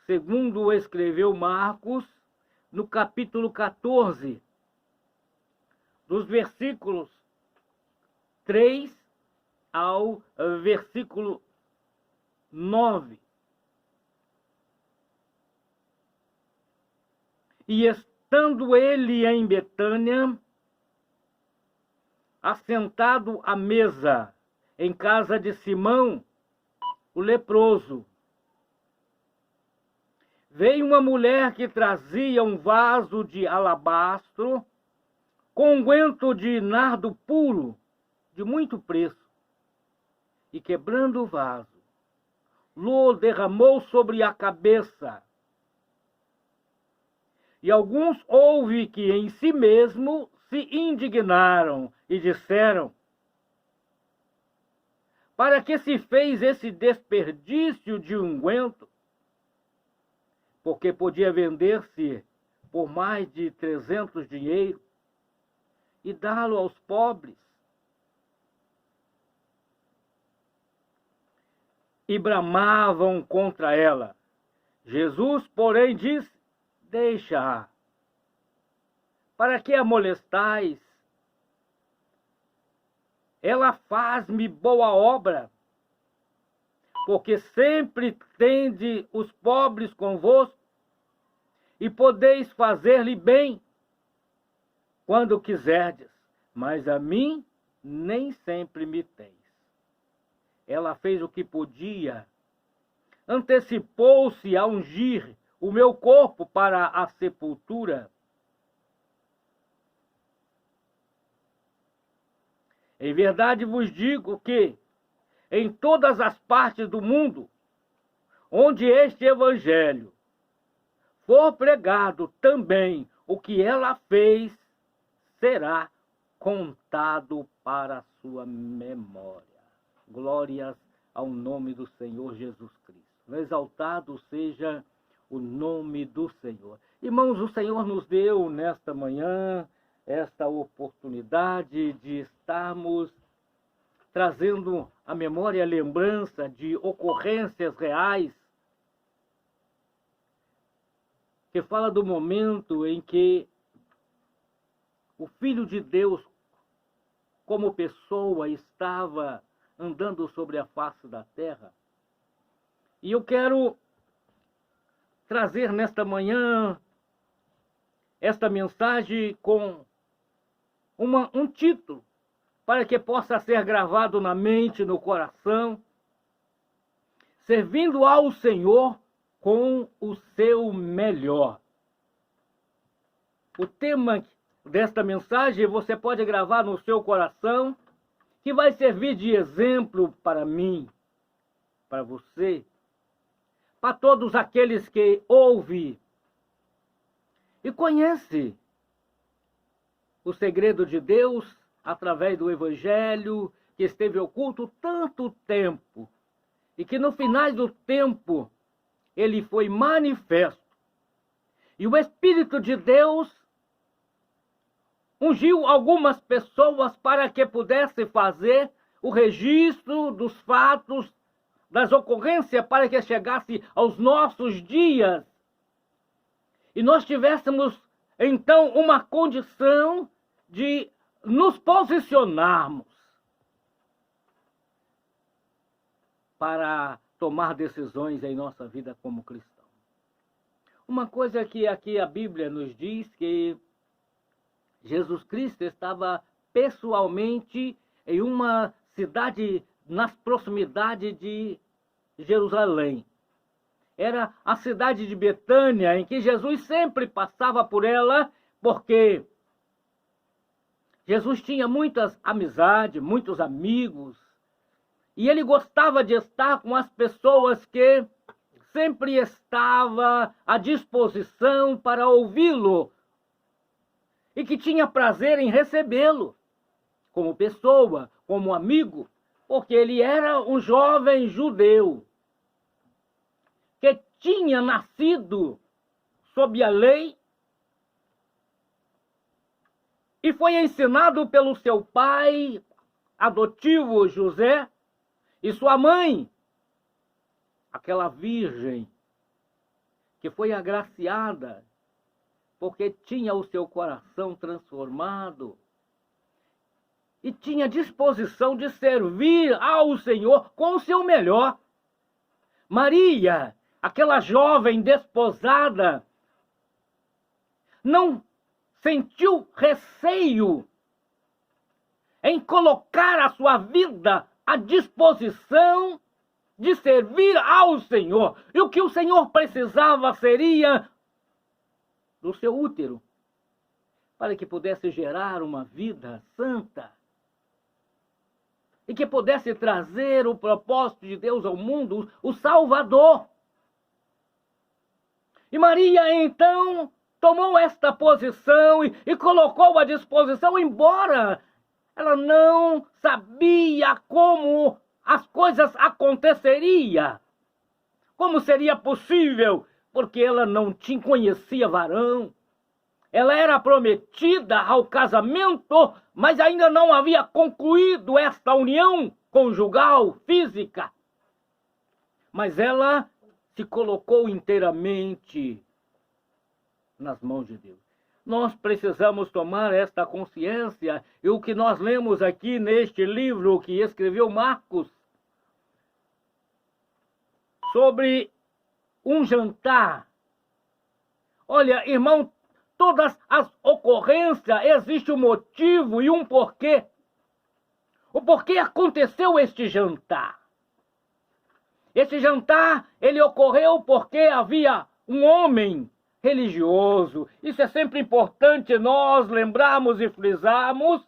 segundo escreveu Marcos, no capítulo 14, dos versículos 3 ao versículo 9. E estando ele em Betânia, assentado à mesa, em casa de Simão, o leproso, veio uma mulher que trazia um vaso de alabastro com unguento de nardo puro, de muito preço, e quebrando o vaso, lo derramou sobre a cabeça. E alguns houve que em si mesmo se indignaram e disseram: para que se fez esse desperdício de unguento? Porque podia vender-se por mais de 300 dinheiros e dá-lo aos pobres. E bramavam contra ela. Jesus, porém, disse: deixa-a. Para que a molestais? Ela faz-me boa obra, porque sempre tende os pobres convosco, e podeis fazer-lhe bem quando quiserdes, mas a mim nem sempre me teis. Ela fez o que podia, antecipou-se a ungir o meu corpo para a sepultura. Em verdade vos digo que, em todas as partes do mundo, onde este evangelho for pregado, também o que ela fez será contado para a sua memória. Glórias ao nome do Senhor Jesus Cristo. Exaltado seja o nome do Senhor. Irmãos, o Senhor nos deu nesta manhã esta oportunidade de estarmos trazendo à memória a lembrança de ocorrências reais, que fala do momento em que o Filho de Deus, como pessoa, estava andando sobre a face da terra. E eu quero trazer nesta manhã esta mensagem com um título, para que possa ser gravado na mente, no coração: servindo ao Senhor com o seu melhor. O tema desta mensagem você pode gravar no seu coração, que vai servir de exemplo para mim, para você, para todos aqueles que ouvem e conhecem o segredo de Deus através do Evangelho, que esteve oculto tanto tempo, e que no final do tempo ele foi manifesto. E o Espírito de Deus ungiu algumas pessoas para que pudesse fazer o registro dos fatos, das ocorrências, para que chegasse aos nossos dias. E nós tivéssemos, então, uma condição de nos posicionarmos para tomar decisões em nossa vida como cristão. Uma coisa que aqui a Bíblia nos diz, que Jesus Cristo estava pessoalmente em uma cidade nas proximidades de Jerusalém. Era a cidade de Betânia, em que Jesus sempre passava por ela, porque Jesus tinha muitas amizades, muitos amigos, e ele gostava de estar com as pessoas que sempre estava à disposição para ouvi-lo e que tinha prazer em recebê-lo como pessoa, como amigo, porque ele era um jovem judeu que tinha nascido sob a lei e foi ensinado pelo seu pai adotivo José e sua mãe, aquela virgem que foi agraciada, porque tinha o seu coração transformado e tinha disposição de servir ao Senhor com o seu melhor. Maria, aquela jovem desposada, não sentiu receio em colocar a sua vida à disposição de servir ao Senhor. E o que o Senhor precisava seria do seu útero, para que pudesse gerar uma vida santa e que pudesse trazer o propósito de Deus ao mundo, o Salvador. E Maria, então, tomou esta posição e colocou à disposição, embora ela não sabia como as coisas aconteceriam, como seria possível, porque ela não conhecia varão. Ela era prometida ao casamento, mas ainda não havia concluído esta união conjugal, física. Mas ela se colocou inteiramente nas mãos de Deus. Nós precisamos tomar esta consciência, e o que nós lemos aqui neste livro que escreveu Marcos, sobre um jantar. Olha, irmão, todas as ocorrências, existe um motivo e um porquê. O porquê aconteceu este jantar. Este jantar, ele ocorreu porque havia um homem religioso. Isso é sempre importante nós lembrarmos e frisarmos,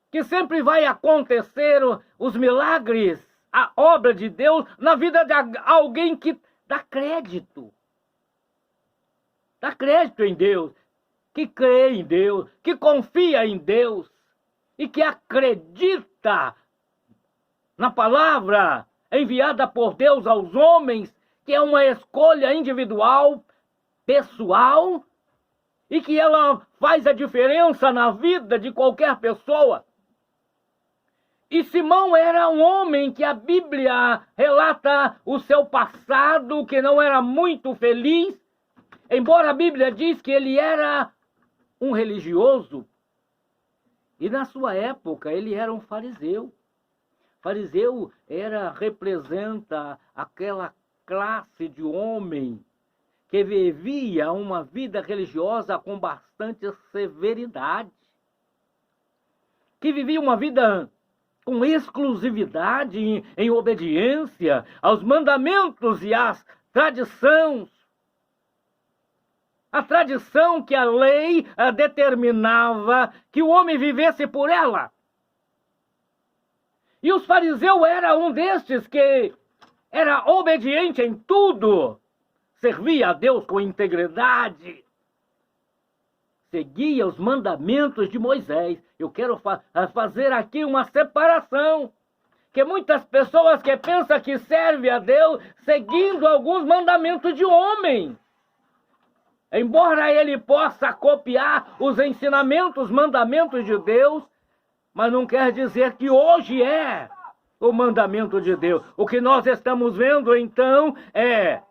que sempre vai acontecer os milagres, a obra de Deus na vida de alguém que dá crédito. Dá crédito em Deus, que crê em Deus, que confia em Deus e que acredita na palavra enviada por Deus aos homens, que é uma escolha individual, pessoal, e que ela faz a diferença na vida de qualquer pessoa. E Simão era um homem que a Bíblia relata o seu passado, que não era muito feliz, embora a Bíblia diz que ele era um religioso. E na sua época ele era um fariseu. Fariseu representa aquela classe de homem que vivia uma vida religiosa com bastante severidade, que vivia uma vida com exclusividade em obediência aos mandamentos e às tradições. A tradição que a lei determinava que o homem vivesse por ela. E os fariseus eram um destes que era obediente em tudo, servia a Deus com integridade, seguia os mandamentos de Moisés. Eu quero fazer aqui uma separação, que muitas pessoas que pensam que servem a Deus seguindo alguns mandamentos de homem, embora ele possa copiar os ensinamentos, os mandamentos de Deus, mas não quer dizer que hoje é o mandamento de Deus. O que nós estamos vendo, então, é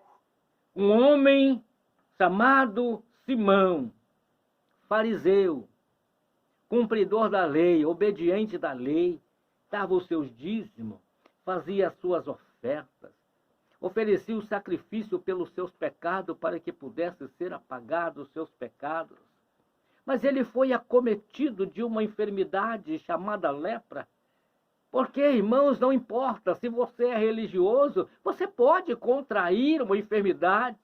um homem chamado Simão, fariseu, cumpridor da lei, obediente da lei, dava os seus dízimos, fazia as suas ofertas, oferecia o sacrifício pelos seus pecados para que pudesse ser apagados os seus pecados. Mas ele foi acometido de uma enfermidade chamada lepra. Porque, irmãos, não importa se você é religioso, você pode contrair uma enfermidade.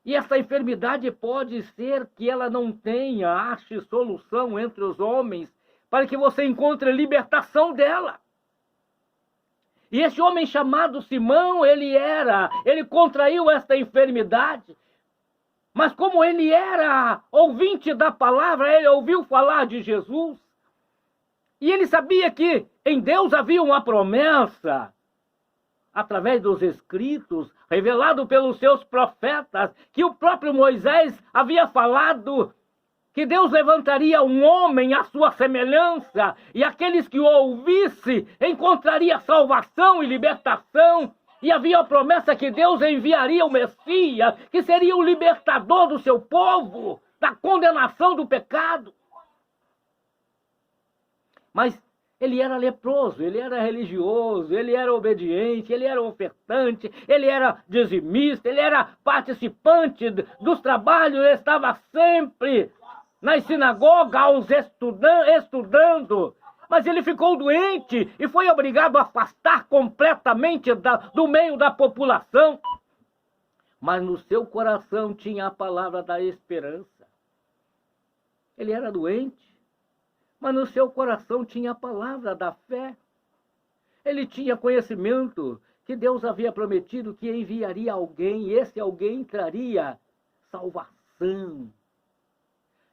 E essa enfermidade pode ser que ela não ache solução entre os homens, para que você encontre libertação dela. E esse homem chamado Simão, ele contraiu esta enfermidade. Mas como ele era ouvinte da palavra, ele ouviu falar de Jesus. E ele sabia que em Deus havia uma promessa, através dos escritos, revelado pelos seus profetas, que o próprio Moisés havia falado, que Deus levantaria um homem à sua semelhança, e aqueles que o ouvissem encontrariam salvação e libertação. E havia a promessa que Deus enviaria o Messias, que seria o libertador do seu povo, da condenação do pecado. Mas ele era leproso, ele era religioso, ele era obediente, ele era ofertante, ele era dizimista, ele era participante dos trabalhos, ele estava sempre nas sinagogas estudando. Mas ele ficou doente e foi obrigado a afastar completamente do meio da população. Mas no seu coração tinha a palavra da esperança. Ele era doente, mas no seu coração tinha a palavra da fé. Ele tinha conhecimento que Deus havia prometido que enviaria alguém, e esse alguém traria salvação.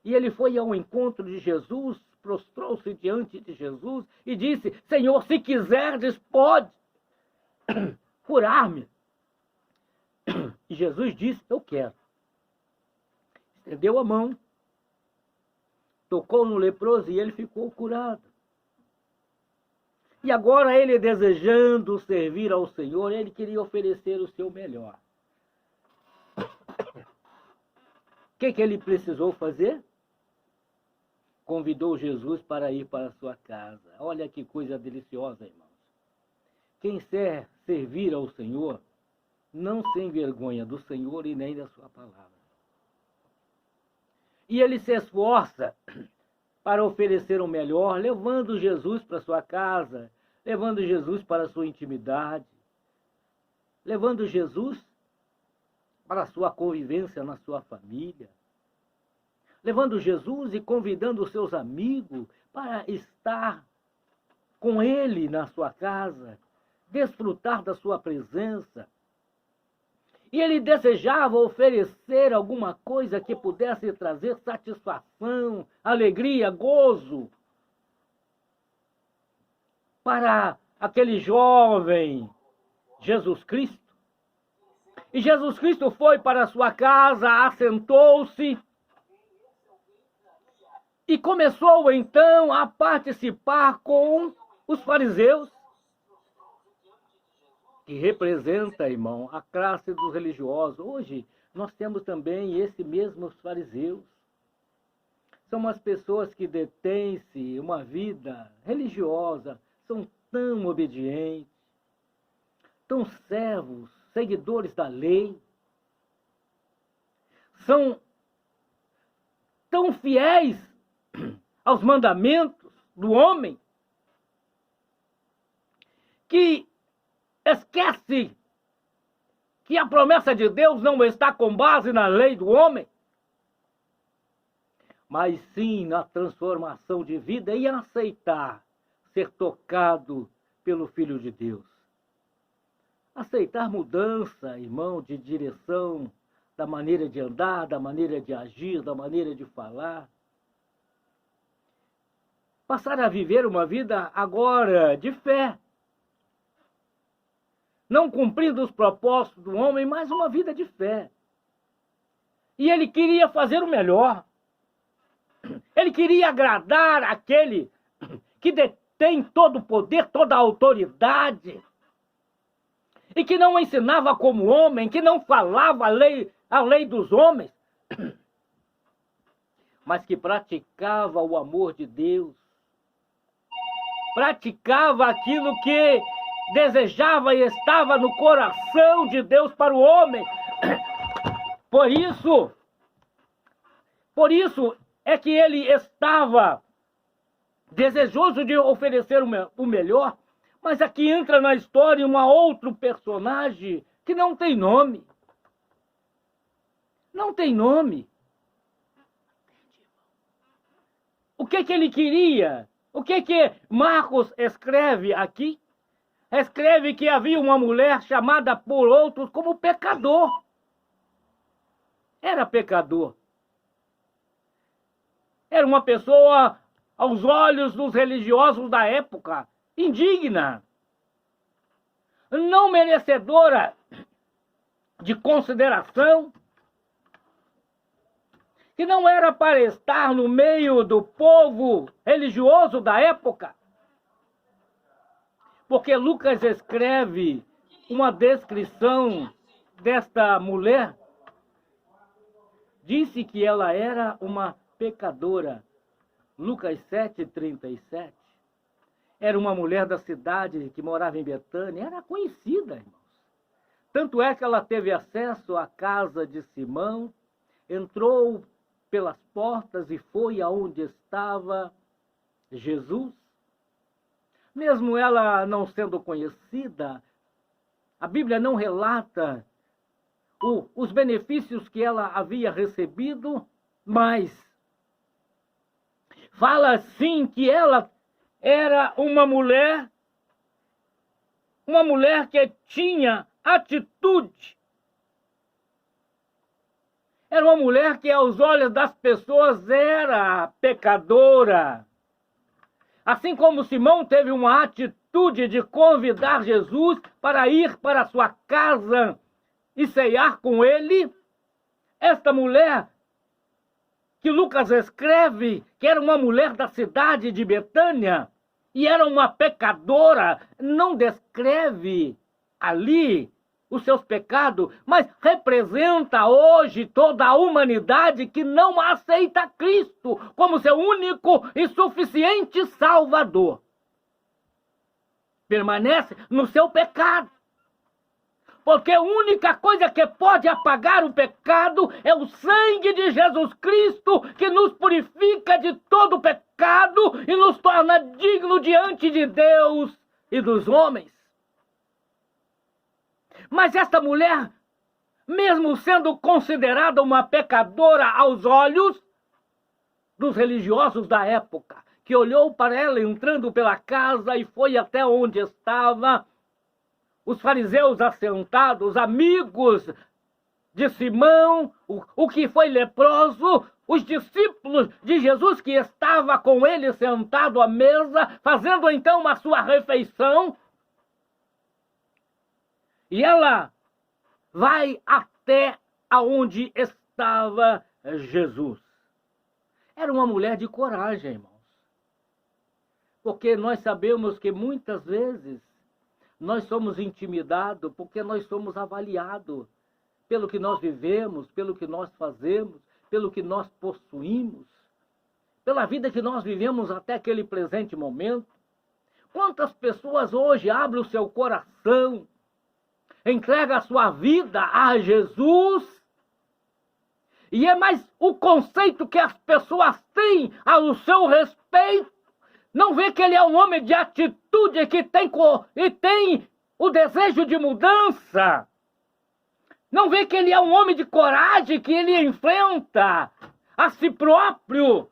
E ele foi ao encontro de Jesus, prostrou-se diante de Jesus e disse: Senhor, se quiserdes, pode curar-me. E Jesus disse: eu quero. Estendeu a mão, tocou no leproso e ele ficou curado. E agora ele, desejando servir ao Senhor, ele queria oferecer o seu melhor. O que ele precisou fazer? Convidou Jesus para ir para a sua casa. Olha que coisa deliciosa, irmãos. Quem quer servir ao Senhor, não se envergonha do Senhor e nem da sua palavra. E ele se esforça para oferecer o melhor, levando Jesus para a sua casa, levando Jesus para a sua intimidade, levando Jesus para a sua convivência na sua família, levando Jesus e convidando os seus amigos para estar com ele na sua casa, desfrutar da sua presença. E ele desejava oferecer alguma coisa que pudesse trazer satisfação, alegria, gozo para aquele jovem Jesus Cristo. E Jesus Cristo foi para a sua casa, assentou-se e começou então a participar com os fariseus, que representa, irmão, a classe dos religiosos. Hoje nós temos também esses mesmos fariseus. São as pessoas que detêm-se uma vida religiosa, são tão obedientes, tão servos, seguidores da lei, são tão fiéis aos mandamentos do homem, que esquece que a promessa de Deus não está com base na lei do homem, mas sim na transformação de vida e aceitar ser tocado pelo Filho de Deus. Aceitar mudança, irmão, de direção, da maneira de andar, da maneira de agir, da maneira de falar. Passar a viver uma vida agora de fé. Não cumprindo os propósitos do homem, mas uma vida de fé. E ele queria fazer o melhor. Ele queria agradar aquele que detém todo o poder, toda a autoridade. E que não ensinava como homem, que não falava a lei dos homens, mas que praticava o amor de Deus. Praticava aquilo que desejava e estava no coração de Deus para o homem. Por isso é que ele estava desejoso de oferecer o melhor, mas aqui entra na história um outro personagem que não tem nome. Não tem nome. O que ele queria? O que Marcos escreve aqui? Escreve que havia uma mulher chamada por outros como pecador. Era pecador. Era uma pessoa, aos olhos dos religiosos da época, indigna, não merecedora de consideração, que não era para estar no meio do povo religioso da época. Porque Lucas escreve uma descrição desta mulher, disse que ela era uma pecadora. Lucas 7:37. Era uma mulher da cidade que morava em Betânia, era conhecida, irmãos. Tanto é que ela teve acesso à casa de Simão, entrou pelas portas e foi aonde estava Jesus. Mesmo ela não sendo conhecida, a Bíblia não relata os benefícios que ela havia recebido, mas fala sim que ela era uma mulher que tinha atitude. Era uma mulher que aos olhos das pessoas era pecadora. Assim como Simão teve uma atitude de convidar Jesus para ir para sua casa e ceiar com ele, esta mulher que Lucas escreve que era uma mulher da cidade de Betânia e era uma pecadora, não descreve ali os seus pecados, mas representa hoje toda a humanidade que não aceita Cristo como seu único e suficiente Salvador. Permanece no seu pecado. Porque a única coisa que pode apagar o pecado é o sangue de Jesus Cristo, que nos purifica de todo o pecado e nos torna dignos diante de Deus e dos homens. Mas esta mulher, mesmo sendo considerada uma pecadora aos olhos dos religiosos da época, que olhou para ela entrando pela casa e foi até onde estava os fariseus assentados, amigos de Simão, o que foi leproso, os discípulos de Jesus que estava com ele sentado à mesa, fazendo então a sua refeição. E ela vai até aonde estava Jesus. Era uma mulher de coragem, irmãos. Porque nós sabemos que muitas vezes nós somos intimidados porque nós somos avaliados pelo que nós vivemos, pelo que nós fazemos, pelo que nós possuímos, pela vida que nós vivemos até aquele presente momento. Quantas pessoas hoje abrem o seu coração, entregam a sua vida a Jesus, e é mais o conceito que as pessoas têm ao seu respeito. Não vê que ele é um homem de atitude que tem o desejo de mudança. Não vê que ele é um homem de coragem, que ele enfrenta a si próprio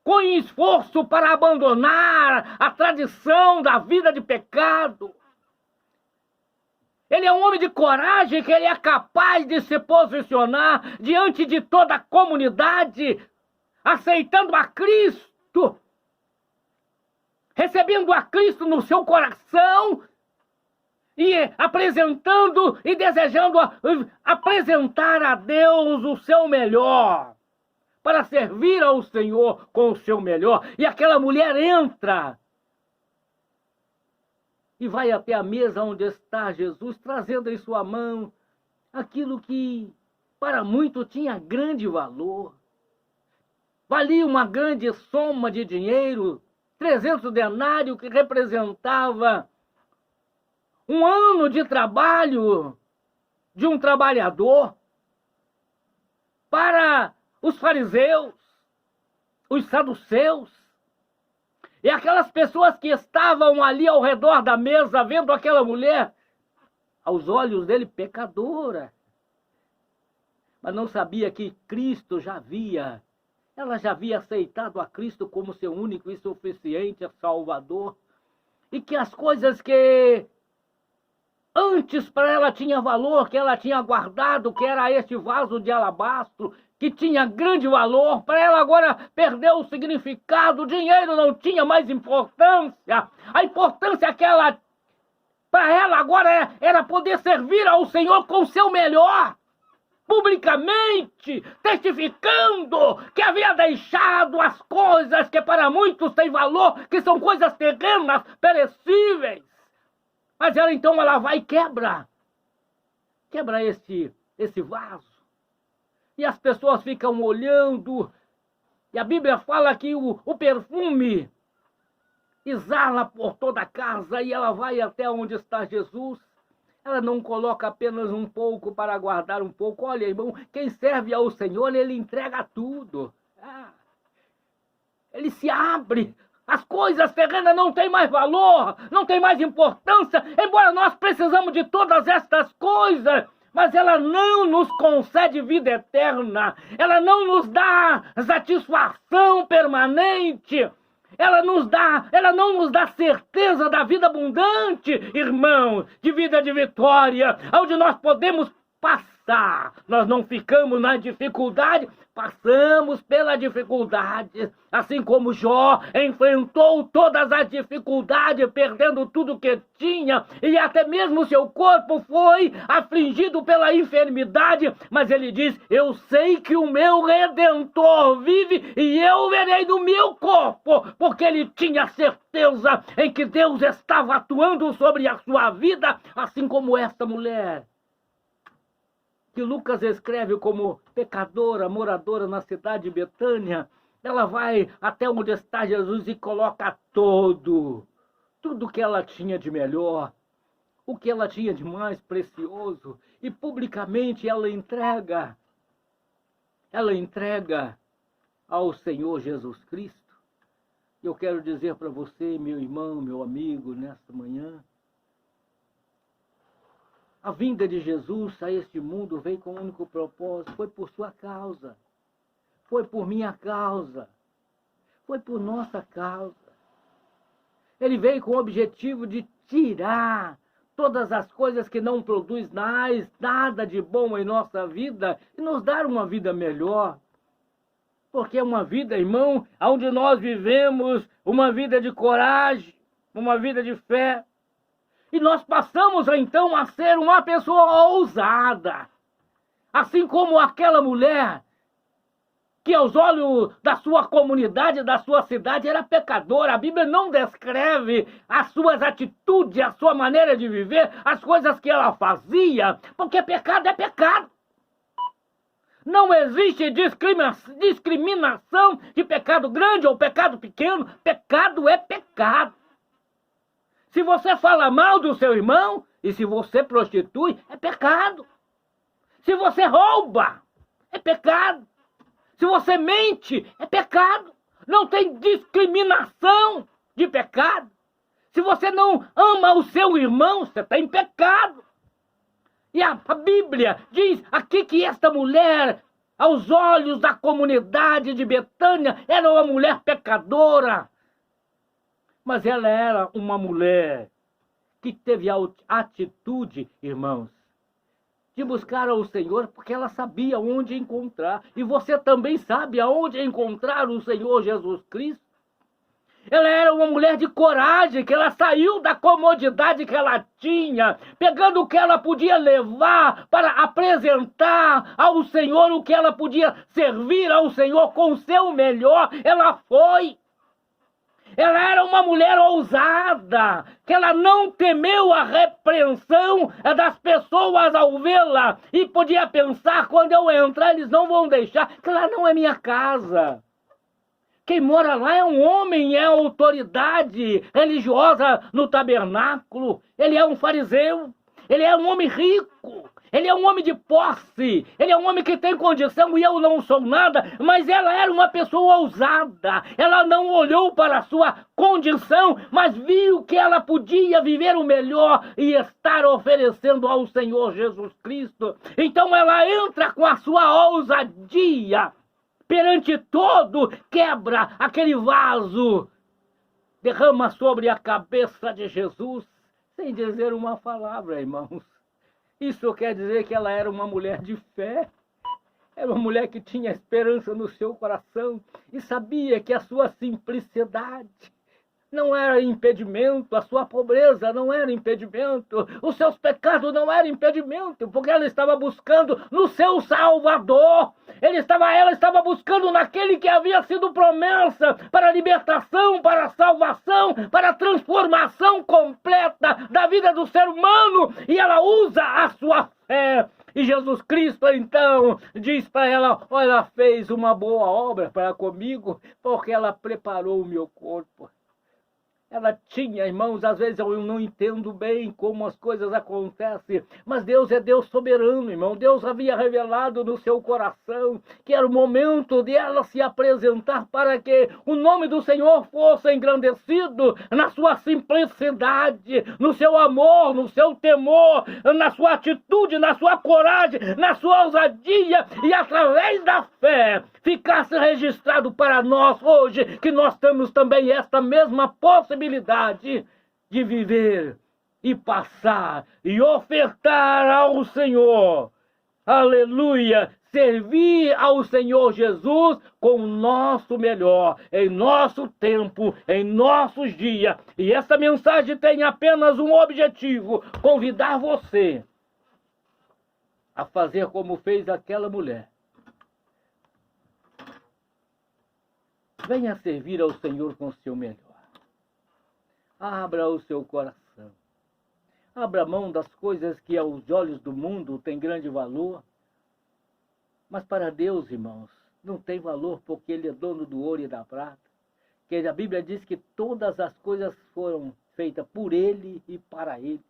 com esforço para abandonar a tradição da vida de pecado. Ele é um homem de coragem, que ele é capaz de se posicionar diante de toda a comunidade, aceitando a Cristo, recebendo a Cristo no seu coração e apresentando e desejando apresentar a Deus o seu melhor, para servir ao Senhor com o seu melhor. E aquela mulher entra e vai até a mesa onde está Jesus, trazendo em sua mão aquilo que para muito tinha grande valor. Valia uma grande soma de dinheiro, 300 denários, que representava um ano de trabalho de um trabalhador. Para os fariseus, os saduceus, e aquelas pessoas que estavam ali ao redor da mesa, vendo aquela mulher, aos olhos dele, pecadora. Mas não sabia que Cristo ela já havia aceitado a Cristo como seu único e suficiente Salvador. E que as coisas que antes para ela tinha valor, que ela tinha guardado, que era este vaso de alabastro, que tinha grande valor, para ela agora perdeu o significado, o dinheiro não tinha mais importância. A importância que ela, para ela agora era poder servir ao Senhor com o seu melhor, publicamente, testificando que havia deixado as coisas que para muitos têm valor, que são coisas terrenas, perecíveis. Mas ela vai e quebra esse vaso. E as pessoas ficam olhando. E a Bíblia fala que o perfume exala por toda a casa e ela vai até onde está Jesus. Ela não coloca apenas um pouco para guardar um pouco. Olha, irmão, quem serve ao Senhor, ele entrega tudo. Ele se abre. As coisas terrenas não têm mais valor, não têm mais importância, embora nós precisamos de todas estas coisas. Mas ela não nos concede vida eterna. Ela não nos dá satisfação permanente. Ela não nos dá certeza da vida abundante, irmão, de vida de vitória, onde nós podemos passar. Nós não ficamos na dificuldade, passamos pela dificuldade. Assim como Jó enfrentou todas as dificuldades, perdendo tudo que tinha, e até mesmo seu corpo foi afligido pela enfermidade, mas ele diz: eu sei que o meu Redentor vive e eu verei no meu corpo, porque ele tinha certeza em que Deus estava atuando sobre a sua vida, assim como esta mulher, que Lucas escreve como pecadora, moradora na cidade de Betânia. Ela vai até onde está Jesus e coloca tudo que ela tinha de melhor, o que ela tinha de mais precioso, e publicamente ela entrega ao Senhor Jesus Cristo. Eu quero dizer para você, meu irmão, meu amigo, nesta manhã, a vinda de Jesus a este mundo veio com um único propósito, foi por sua causa, foi por minha causa, foi por nossa causa. Ele veio com o objetivo de tirar todas as coisas que não produzem mais nada de bom em nossa vida e nos dar uma vida melhor. Porque é uma vida, irmão, onde nós vivemos uma vida de coragem, uma vida de fé. E nós passamos, então, a ser uma pessoa ousada. Assim como aquela mulher que, aos olhos da sua comunidade, da sua cidade, era pecadora. A Bíblia não descreve as suas atitudes, a sua maneira de viver, as coisas que ela fazia, porque pecado é pecado. Não existe discriminação de pecado grande ou pecado pequeno. Pecado é pecado. Se você fala mal do seu irmão e se você prostitui, é pecado. Se você rouba, é pecado. Se você mente, é pecado. Não tem discriminação de pecado. Se você não ama o seu irmão, você está em pecado. E a Bíblia diz aqui que esta mulher, aos olhos da comunidade de Betânia, era uma mulher pecadora. Mas ela era uma mulher que teve a atitude, irmãos, de buscar ao Senhor, porque ela sabia onde encontrar. E você também sabe aonde encontrar o Senhor Jesus Cristo. Ela era uma mulher de coragem, que ela saiu da comodidade que ela tinha, pegando o que ela podia levar para apresentar ao Senhor, o que ela podia servir ao Senhor com o seu melhor. Ela foi. Ela era uma mulher ousada, que ela não temeu a repreensão das pessoas ao vê-la. E podia pensar, quando eu entrar, eles não vão deixar, que lá não é minha casa. Quem mora lá é um homem, é autoridade religiosa no tabernáculo. Ele é um fariseu, ele é um homem rico, ele é um homem de posse, ele é um homem que tem condição e eu não sou nada, mas ela era uma pessoa ousada. Ela não olhou para a sua condição, mas viu que ela podia viver o melhor e estar oferecendo ao Senhor Jesus Cristo. Então ela entra com a sua ousadia. Perante todo, quebra aquele vaso, derrama sobre a cabeça de Jesus, sem dizer uma palavra, irmãos. Isso quer dizer que ela era uma mulher de fé, era uma mulher que tinha esperança no seu coração e sabia que a sua simplicidade não era impedimento, a sua pobreza não era impedimento, os seus pecados não eram impedimento, porque ela estava buscando no seu Salvador. Ela estava buscando naquele que havia sido promessa para a libertação, para a salvação, para a transformação completa da vida do ser humano, e ela usa a sua fé. E Jesus Cristo, então, diz para ela: olha, ela fez uma boa obra para comigo, porque ela preparou o meu corpo. Ela tinha, irmãos, às vezes eu não entendo bem como as coisas acontecem, mas Deus é Deus soberano, irmão. Deus havia revelado no seu coração que era o momento de ela se apresentar para que o nome do Senhor fosse engrandecido na sua simplicidade, no seu amor, no seu temor, na sua atitude, na sua coragem, na sua ousadia, e através da fé ficasse registrado para nós hoje que nós temos também esta mesma possibilidade de viver e passar e ofertar ao Senhor, aleluia, servir ao Senhor Jesus com o nosso melhor, em nosso tempo, em nossos dias. E essa mensagem tem apenas um objetivo: convidar você a fazer como fez aquela mulher. Venha servir ao Senhor com o seu melhor. Abra o seu coração. Abra mão das coisas que aos olhos do mundo têm grande valor. Mas para Deus, irmãos, não tem valor, porque Ele é dono do ouro e da prata. Que a Bíblia diz que todas as coisas foram feitas por Ele e para Ele.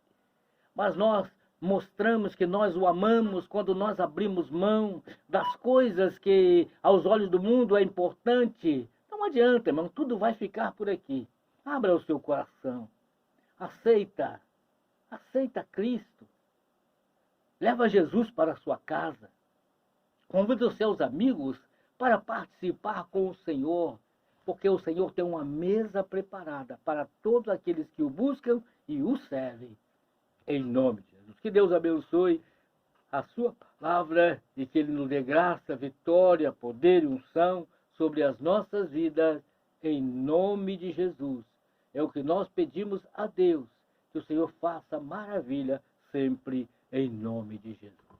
Mas nós mostramos que nós o amamos quando nós abrimos mão das coisas que aos olhos do mundo é importante. Não adianta, irmão, tudo vai ficar por aqui. Abra o seu coração. Aceita Cristo. Leva Jesus para a sua casa. Convida os seus amigos para participar com o Senhor, porque o Senhor tem uma mesa preparada para todos aqueles que o buscam e o servem. Em nome de Jesus. Que Deus abençoe a sua palavra e que Ele nos dê graça, vitória, poder e unção sobre as nossas vidas, em nome de Jesus. É o que nós pedimos a Deus, que o Senhor faça maravilha sempre, em nome de Jesus.